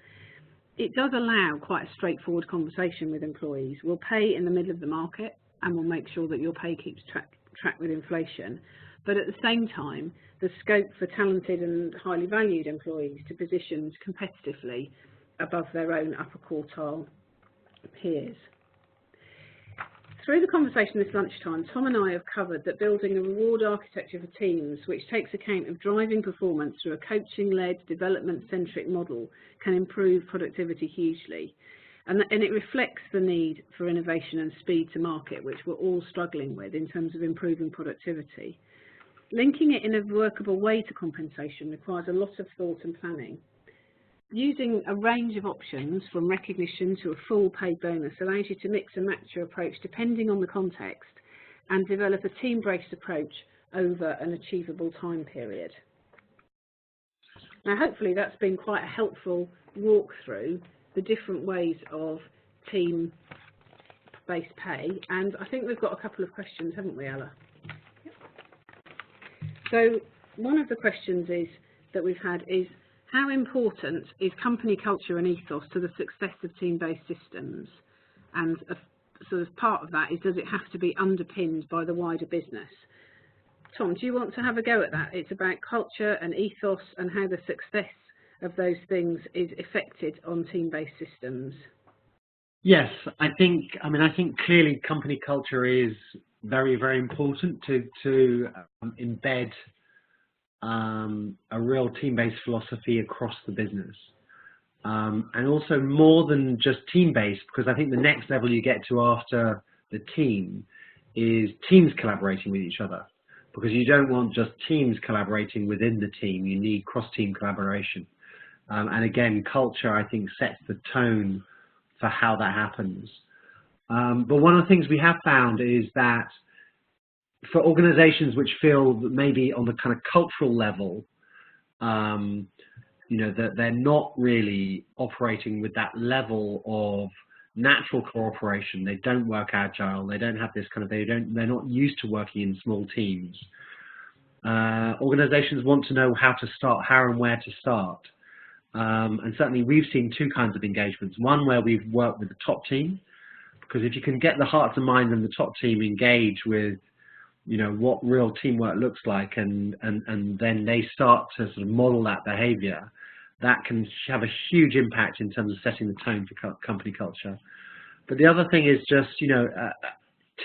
A: it does allow quite a straightforward conversation with employees. We'll pay in the middle of the market, and we'll make sure that your pay keeps track with inflation. But at the same time, the scope for talented and highly valued employees to position competitively above their own upper quartile peers. Through the conversation this lunchtime, Tom and I have covered that building a reward architecture for teams which takes account of driving performance through a coaching-led, development-centric model can improve productivity hugely. And it reflects the need for innovation and speed to market, which we're all struggling with in terms of improving productivity. Linking it in a workable way to compensation requires a lot of thought and planning. Using a range of options from recognition to a full paid bonus allows you to mix and match your approach depending on the context and develop a team-based approach over an achievable time period. Now, hopefully that's been quite a helpful walk through the different ways of team-based pay, and I think we've got a couple of questions, haven't we, Ella? Yep. So one of the questions that we've had is, how important is company culture and ethos to the success of team-based systems? And a sort of part of that is, does it have to be underpinned by the wider business? Tom, do you want to have a go at that? It's about culture and ethos and how the success of those things is affected on team-based systems.
C: Yes, I think clearly company culture is very, very important to embed a real team-based philosophy across the business. And also more than just team-based, because I think the next level you get to after the team is teams collaborating with each other, because you don't want just teams collaborating within the team, you need cross-team collaboration. And again, culture, I think, sets the tone for how that happens. But one of the things we have found is that for organizations which feel that maybe on the kind of cultural level, that they're not really operating with that level of natural cooperation, they don't work agile, they don't have this kind of, they're not used to working in small teams. Organizations want to know how to start, how and where to start. And certainly we've seen two kinds of engagements. One where we've worked with the top team, because if you can get the hearts and minds of the top team engaged with, what real teamwork looks like, and then they start to sort of model that behavior, that can have a huge impact in terms of setting the tone for company culture. But the other thing is just,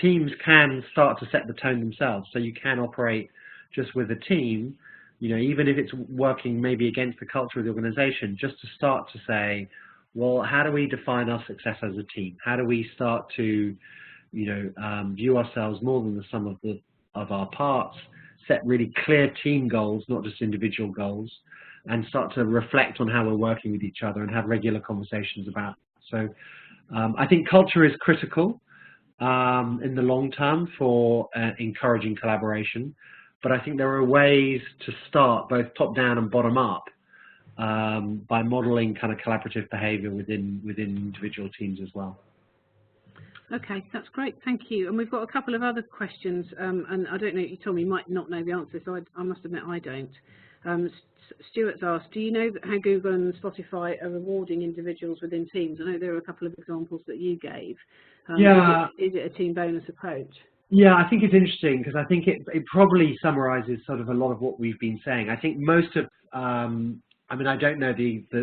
C: teams can start to set the tone themselves. So you can operate just with a team, you know, even if it's working maybe against the culture of the organization, just to start to say, well, how do we define our success as a team? How do we start to, you know, view ourselves more than the sum of our parts, set really clear team goals, not just individual goals, and start to reflect on how we're working with each other and have regular conversations about it. So I think culture is critical in the long term for encouraging collaboration, but I think there are ways to start both top down and bottom up by modeling kind of collaborative behavior within individual teams as well.
A: Okay, that's great, thank you. And we've got a couple of other questions, and I don't know, you told me you might not know the answer, so I must admit I don't. Stuart's asked, do you know how Google and Spotify are rewarding individuals within teams? I know there are a couple of examples that you gave.
C: Yeah.
A: Is it a team bonus approach?
C: Yeah, I think it's interesting because I think it probably summarizes sort of a lot of what we've been saying. I think most of, I mean, I don't know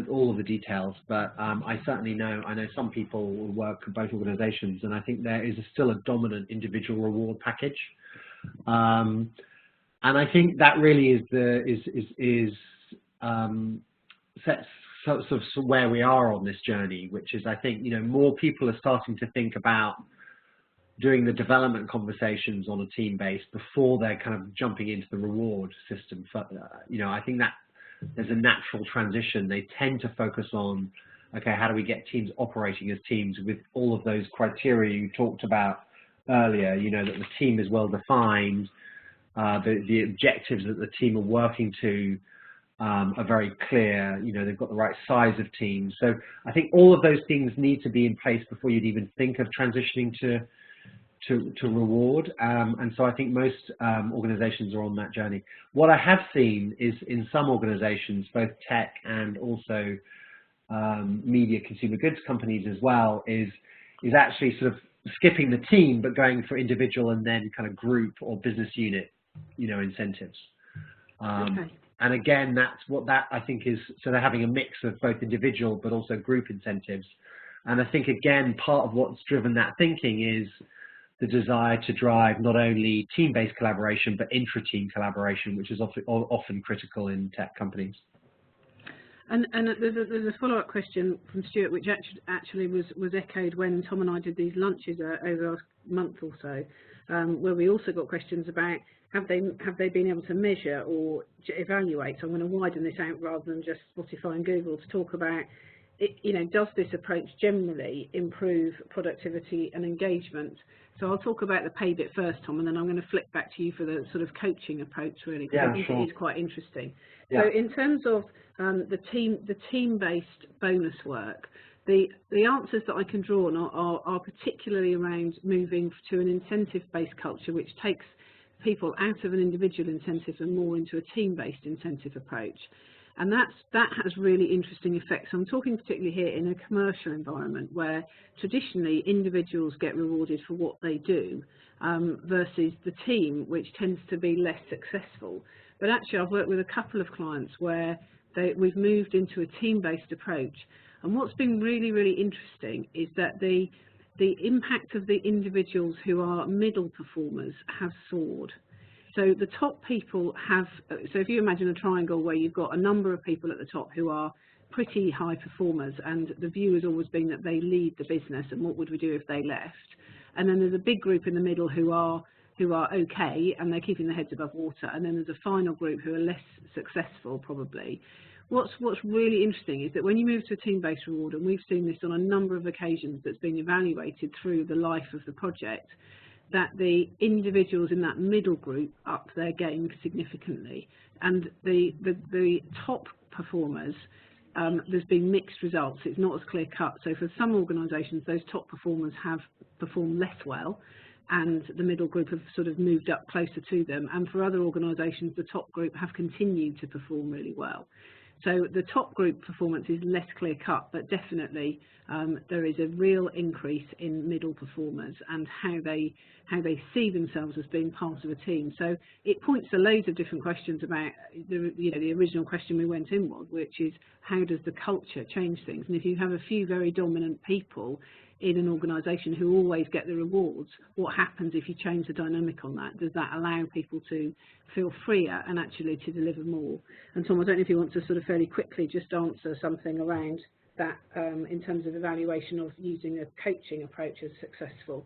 C: all of the details, but I certainly know, I know some people will work at both organizations, and I think there is still a dominant individual reward package. And I think that really sets sort of where we are on this journey, which is, I think, you know, more people are starting to think about doing the development conversations on a team base before they're kind of jumping into the reward system. You know, I think that there's a natural transition. They tend to focus on, okay, how do we get teams operating as teams with all of those criteria you talked about earlier, you know, that the team is well defined, the objectives that the team are working to are very clear, you know, they've got the right size of teams. So I think all of those things need to be in place before you'd even think of transitioning to reward. And so I think most organizations are on that journey. What I have seen is in some organizations, both tech and also media consumer goods companies as well, is actually sort of skipping the team, but going for individual and then kind of group or business unit, you know, incentives.
A: Okay.
C: And again, that's what that I think is, so they're having a mix of both individual but also group incentives. And I think, again, part of what's driven that thinking is the desire to drive not only team-based collaboration, but intra-team collaboration, which is often critical in tech companies.
A: And there's a follow-up question from Stuart, which actually was echoed when Tom and I did these lunches over the last month or so, where we also got questions about have they been able to measure or evaluate. So I'm going to widen this out rather than just Spotify and Google to talk about, you know, does this approach generally improve productivity and engagement? So I'll talk about the pay bit first, Tom, and then I'm going to flip back to you for the sort of coaching approach, really, because I think it is quite interesting. Yeah. So in terms of the team-based bonus work, the answers that I can draw on are particularly around moving to an incentive-based culture, which takes people out of an individual incentive and more into a team-based incentive approach. And that has really interesting effects. I'm talking particularly here in a commercial environment where traditionally individuals get rewarded for what they do versus the team, which tends to be less successful. But actually I've worked with a couple of clients where we've moved into a team-based approach. And what's been really, really interesting is that the impact of the individuals who are middle performers has soared. So the top people have, so if you imagine a triangle where you've got a number of people at the top who are pretty high performers, and the view has always been that they lead the business and what would we do if they left. And then there's a big group in the middle who are okay and they're keeping their heads above water. And then there's a final group who are less successful probably. What's really interesting is that when you move to a team-based reward, and we've seen this on a number of occasions that's been evaluated through the life of the project, that the individuals in that middle group up their game significantly, and the top performers, there's been mixed results. It's not as clear cut. So for some organisations, those top performers have performed less well, and the middle group have sort of moved up closer to them. And for other organisations, the top group have continued to perform really well. So the top group performance is less clear cut, but definitely there is a real increase in middle performers and how they see themselves as being part of a team. So it points to loads of different questions about the original question we went in with, which is how does the culture change things? And if you have a few very dominant people in an organisation who always get the rewards, what happens if you change the dynamic on that? Does that allow people to feel freer and actually to deliver more? And Tom, I don't know if you want to sort of fairly quickly just answer something around that in terms of evaluation of using a coaching approach as successful.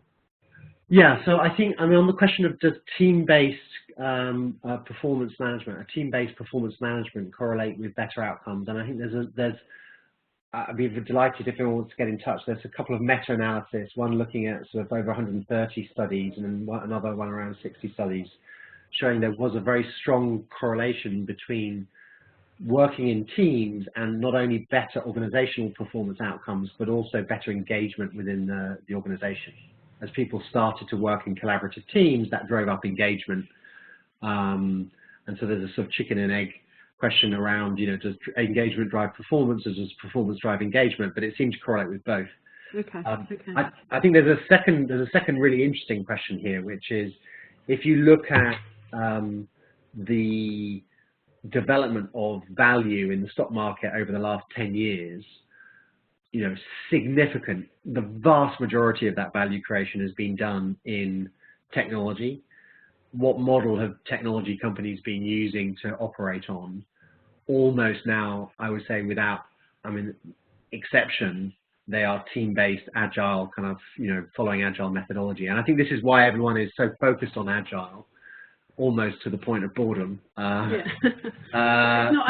C: Yeah, so I think, on the question of does team-based performance management, team-based performance management correlate with better outcomes, and I think I'd be delighted if anyone wants to get in touch. There's a couple of meta-analysis, one looking at sort of over 130 studies and then another one around 60 studies, showing there was a very strong correlation between working in teams and not only better organizational performance outcomes, but also better engagement within the organization. As people started to work in collaborative teams, that drove up engagement. And so there's a sort of chicken and egg question around, does engagement drive performance, or does performance drive engagement? But it seems to correlate with both.
A: Okay.
C: I think there's a second really interesting question here, which is if you look at the development of value in the stock market over the last 10 years, significant, the vast majority of that value creation has been done in technology. What model have technology companies been using to operate on? Almost now, I would say without, exception, they are team-based, agile, kind of, following agile methodology. And I think this is why everyone is so focused on agile, almost to the point of boredom.
A: I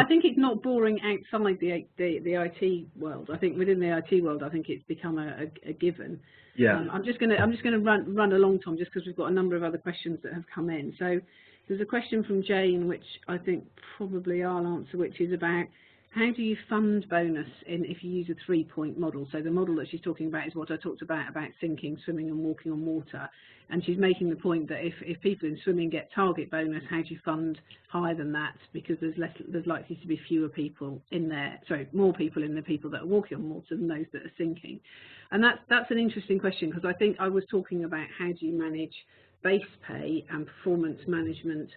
A: think it's not boring outside the IT world. I think within the IT world, I think it's become a given.
C: Yeah.
A: I'm just going to run along, Tom, just because we've got a number of other questions that have come in. So there's a question from Jane, which I think probably I'll answer, which is about how do you fund bonus if you use a 3-point model? So the model that she's talking about is what I talked about sinking, swimming and walking on water. And she's making the point that if people in swimming get target bonus, how do you fund higher than that? Because there's likely to be fewer people in there, more people in the people that are walking on water than those that are sinking. And that's an interesting question, because I think I was talking about how do you manage base pay and performance management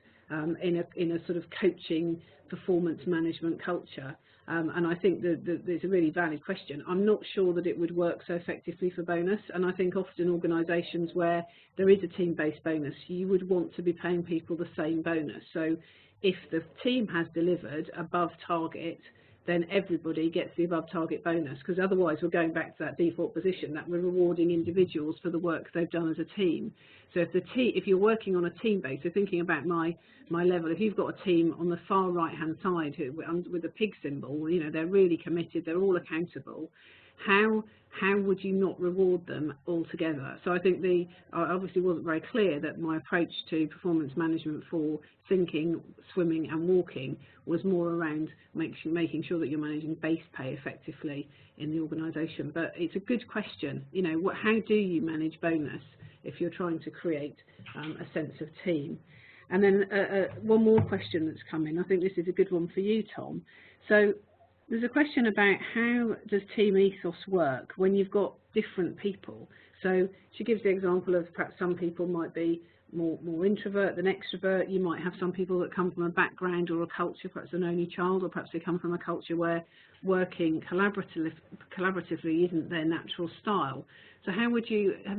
A: in a sort of coaching performance management culture. And I think that there's a really valid question. I'm not sure that it would work so effectively for bonus. And I think often organisations where there is a team-based bonus, you would want to be paying people the same bonus. So if the team has delivered above target, then everybody gets the above target bonus, because otherwise we're going back to that default position that we're rewarding individuals for the work they've done as a team. So if you're working on a team base, so thinking about my level, if you've got a team on the far right hand side with a pig symbol, they're really committed, they're all accountable, how would you not reward them all together? So I think I obviously wasn't very clear that my approach to performance management for sinking, swimming and walking was more around making sure that you're managing base pay effectively in the organisation. But it's a good question, how do you manage bonus if you're trying to create a sense of team? And then one more question that's come in. I think this is a good one for you, Tom. So there's a question about how does team ethos work when you've got different people. So she gives the example of perhaps some people might be more introvert than extrovert. You might have some people that come from a background or a culture, perhaps an only child, or perhaps they come from a culture where working collaboratively isn't their natural style. So have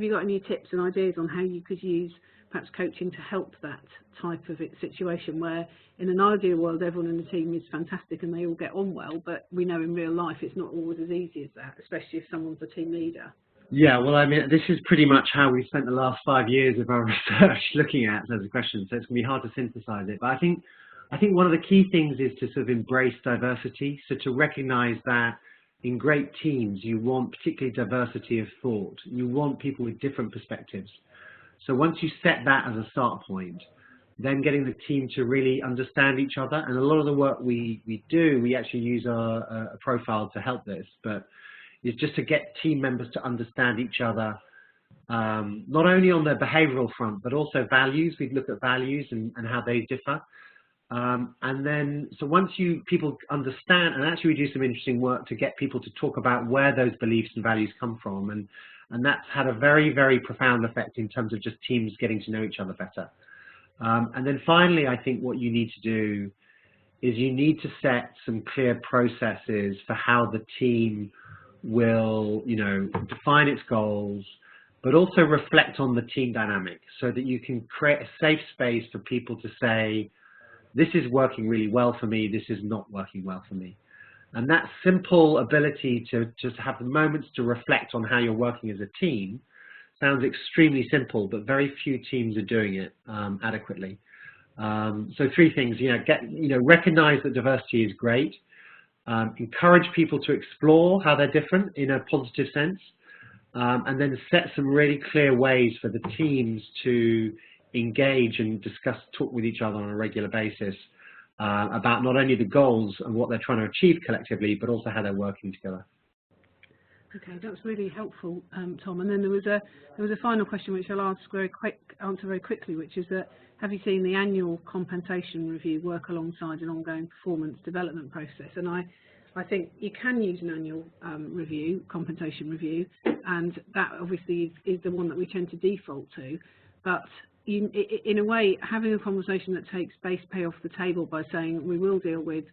A: you got any tips and ideas on how you could use perhaps coaching to help that type of situation where in an ideal world everyone in the team is fantastic and they all get on well, but we know in real life it's not always as easy as that, especially if someone's a team leader?
C: Yeah, well, this is pretty much how we spent the last 5 years of our research looking at those questions, so it's going to be hard to synthesize it. But I think one of the key things is to sort of embrace diversity, so to recognize that in great teams you want particularly diversity of thought. You want people with different perspectives. So once you set that as a start point, then getting the team to really understand each other. And a lot of the work we do, we actually use a profile to help this, but it's just to get team members to understand each other, not only on their behavioral front, but also values. We look at values and how they differ. And then, so once people understand, and actually we do some interesting work to get people to talk about where those beliefs and values come from. And that's had a very, very profound effect in terms of just teams getting to know each other better. And then finally, I think what you need to do is you need to set some clear processes for how the team will, define its goals, but also reflect on the team dynamic so that you can create a safe space for people to say, this is working really well for me, this is not working well for me. And that simple ability to just have the moments to reflect on how you're working as a team sounds extremely simple, but very few teams are doing it adequately. So 3 things, recognize that diversity is great, encourage people to explore how they're different in a positive sense, and then set some really clear ways for the teams to engage and talk with each other on a regular basis about not only the goals and what they're trying to achieve collectively, but also how they're working together.
A: Okay, that's really helpful, Tom. And then there was a final question which I'll answer very quickly, which is that have you seen the annual compensation review work alongside an ongoing performance development process? And I think you can use an annual compensation review, and that obviously is the one that we tend to default to. But in a way, having a conversation that takes base pay off the table by saying we will deal with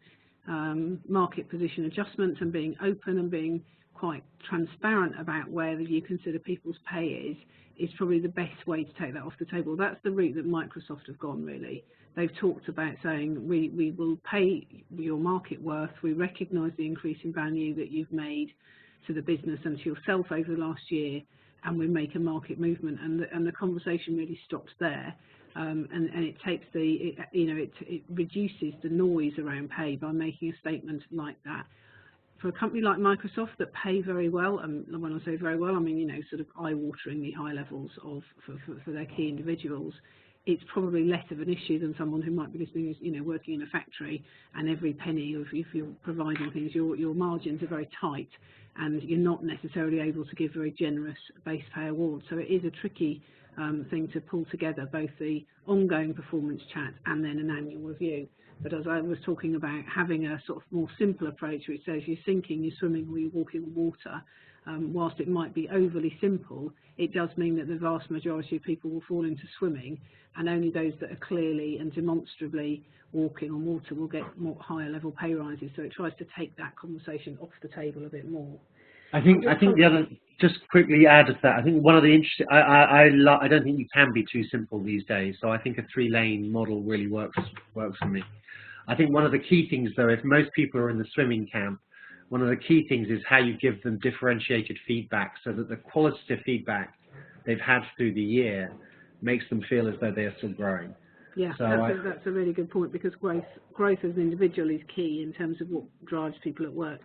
A: market position adjustments and being open and being quite transparent about where you consider people's pay is probably the best way to take that off the table. That's the route that Microsoft have gone, really. They've talked about saying we will pay your market worth, we recognise the increase in value that you've made to the business and to yourself over the last year, and we make a market movement, and the conversation really stops there, and it takes it reduces the noise around pay by making a statement like that. For a company like Microsoft that pay very well, and when I say very well, I mean sort of eye-wateringly high levels for their key individuals, it's probably less of an issue than someone who might be listening, working in a factory, and every penny, if you're providing things, your margins are very tight, and you're not necessarily able to give very generous base pay awards. So it is a tricky thing to pull together, both the ongoing performance chat and then an annual review. But as I was talking about, having a sort of more simple approach which says you're sinking, you're swimming, or you're walking on water, whilst it might be overly simple, it does mean that the vast majority of people will fall into swimming, and only those that are clearly and demonstrably walking on water will get more higher level pay rises. So it tries to take that conversation off the table a bit more.
C: I think the other, just quickly add to that, I think one of the interesting, I don't think you can be too simple these days, so I think a 3-lane model really works for me. I think one of the key things, though, if most people are in the swimming camp, one of the key things is how you give them differentiated feedback so that the qualitative feedback they've had through the year makes them feel as though they are still growing.
A: Yeah, so that's a really good point, because growth as an individual is key in terms of what drives people at work,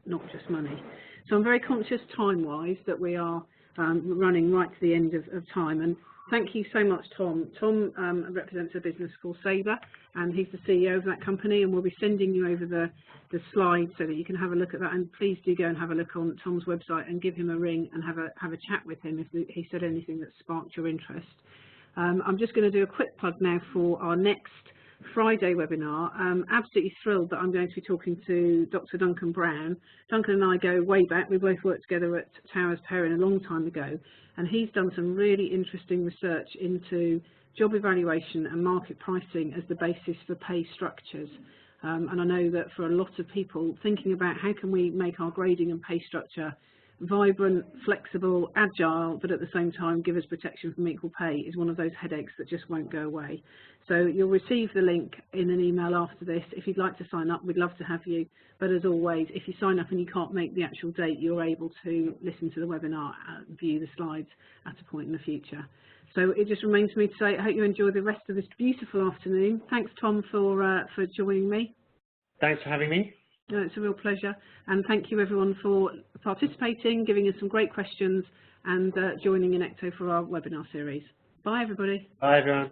A: not just money. So I'm very conscious time-wise that we are running right to the end of time, and thank you so much, Tom. Tom represents a business called Saberr, and he's the CEO of that company, and we'll be sending you over the slides so that you can have a look at that. And please do go and have a look on Tom's website and give him a ring and have a chat with him if he said anything that sparked your interest. I'm just going to do a quick plug now for our next Friday webinar. I'm absolutely thrilled that I'm going to be talking to Dr. Duncan Brown. Duncan and I go way back. We both worked together at Towers Perrin a long time ago, and he's done some really interesting research into job evaluation and market pricing as the basis for pay structures. And I know that for a lot of people, thinking about how can we make our grading and pay structure vibrant, flexible, agile, but at the same time give us protection from equal pay is one of those headaches that just won't go away. So you'll receive the link in an email after this. If you'd like to sign up, we'd love to have you. But as always, if you sign up and you can't make the actual date, you're able to listen to the webinar and view the slides at a point in the future. So it just remains for me to say, I hope you enjoy the rest of this beautiful afternoon. Thanks, Tom, for joining me.
B: Thanks for having me.
A: No, it's a real pleasure, and thank you everyone for participating, giving us some great questions, and joining Innecto for our webinar series. Bye everybody.
B: Bye everyone.